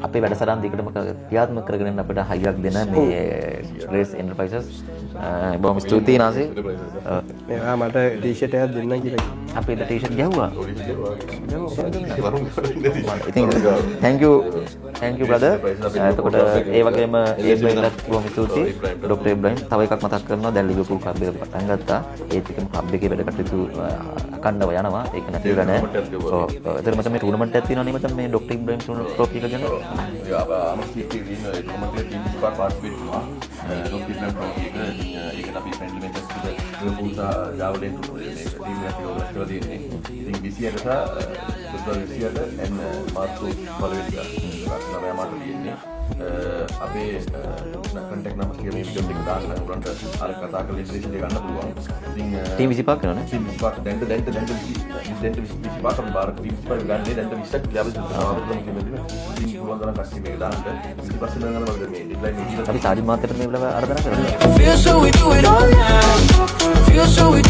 අපේ වැඩසටහන් දිගටම ක්‍රියාත්මක කරගෙන යන්න අපිට හයියක් දෙන මේ රේස් එන්ටර්ප්‍රයිසස් බොහොම ස්තුතියි නාසි. මෙයා මට ටී-ෂර්ට් එකක් දෙන්න කියලා. අපි ඒ ටී-ෂර්ට් ගැහුවා. ඉතින් thank you brother. එතකොට ඒ වගේම ඒබ්‍රහීම්ට බොහොම ස්තුතියි. ડોક્ટર ඉබ්‍රහීම් තව එකක් මතක් කරනවා. දැන් ලිවර්පූල් ක්ලබ් එක පටන් ගත්තා. ඒත් එකම ක්ලබ් එකේ වැඩ කටයුතු අකණ්ඩව යනවා. ඒක නැතිලා නෑ. ඔව්. එතකොට මචං මේ ටූර්නමන්ට් එකක් තියෙනවා නේ මචං මේ ડોક્ટર ඉබ්‍රහීම් ට්‍රොෆි එක ගැන. අපේ කන්ටැක්ට් නම්බර් කියලා මේ වීඩියෝ එක දාන්න උරන්ට අර කතා කරලා ඉන්ෆර්මේෂන් එක ගන්න පුළුවන්. ඉතින් ටීම් 25ක් වෙනවනේ. ටීම් 25ක් දැන් 25ක් අපි බාර ටීම් 25 ගන්නේ දැන් 20ක් ක්ලබ්ස් සමාවෙන්න කියන්නේ. ඉතින් පුළුවන් තරම් කස්ටි මේක දාන්න 25 වෙනිදා ගන්න බලද මේ ඩෙඩ්ලයින් එක. අපි සාජිත් මාත්‍යට මේ වෙලාව ආරාධනා කරනවා. Feel so we do it all now. Feel so we